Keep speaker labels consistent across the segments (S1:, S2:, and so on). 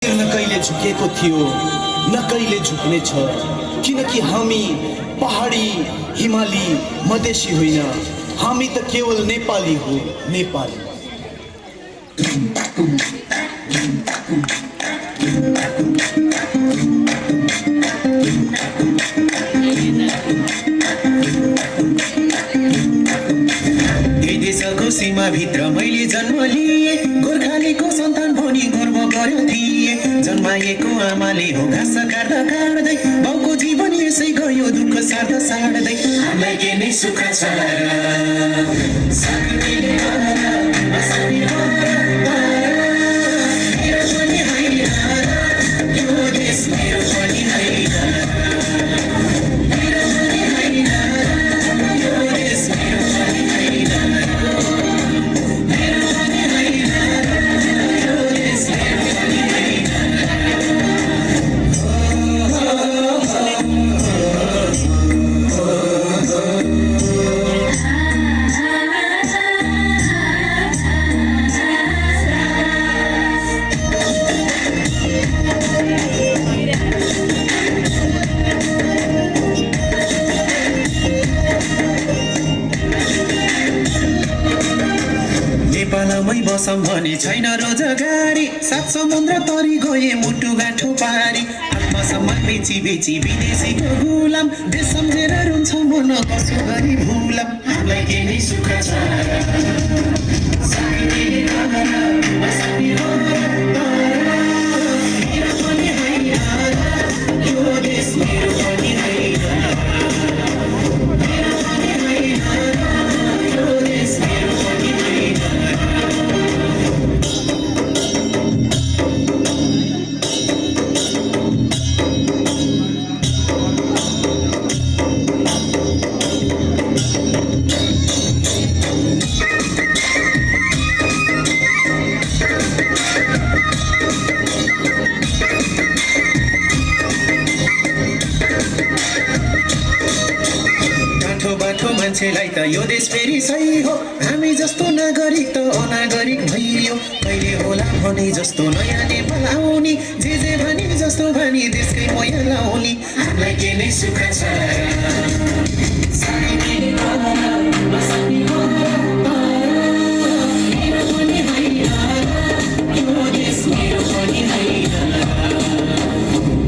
S1: न कहिले झुकेको थियो न कहिले झुक्ने छ, किनकि हामी पहाडी हिमाली मधेसी होइन, हामी त केवल नेपाली हो, नेपाली।
S2: देशको सीमा भित्र मैले जन्म लिए, गोर्खालीको सन्तान भनी गर्व गर्यो थिए। जन्माएको आमाले हो घाँस काट्दा काट्दै, बाउको जीवन यसै गयो दुःख सार्दा सार्दै। हामीलाई के नै सुख छ र सक्नेले होला असली होला मेरो पनि होइन र यो देश मेरो पनि होइन, मेरो पनि होइन र यो देश मेरो पनि होइन, मेरो पनि होइन र यो देश मेरो पनि होइन। नेपालमै बसौँ भने छैन रोजगारी, सात समुद्र तरी गए मुटु गाँठो पारी। आत्मसम्मान बेची बेची विदेशीको गुलाम, देश सम्झेर रुन्छ मन कसो गरी भुलाम। हामीलाई के नै सुख छ र सक्नेले होला असली होला मेरो पनि होइन र यो देश मेरो पनि होइन, मेरो पनि होइन र यो देश मेरो पनि होइन। बाठो मान्छेलाई त यो देश फेरि सही हो, हामी जस्तो नागरिक त अनागरिक भइयो। कहिले होला भने जस्तो नयाँ नेपाल आउने, जे भने जस्तो भने देशकै मोया लाउने। हामीलाई के नै सुख छ र सक्नेले होला असली होला मेरो पनि होइन र यो देश मेरो पनि होइन,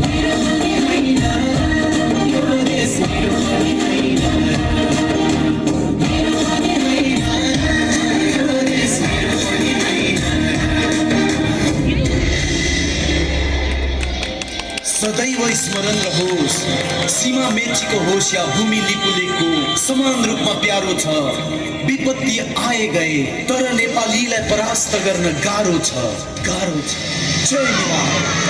S2: मेरो पनि होइन र यो देश मेरो पनि होइन, मेरो पनि होइन र यो देश मेरो पनि होइन।
S1: सदैव स्मरण रहोस्, सीमा मेचीको होस् या भूमि लिपुलेको समान रूपमा प्यारो छ। विपत्ति आए गए तर नेपालीलाई परास्त गर्न गाह्रो छ, गाह्रो छ। जय नेपाल।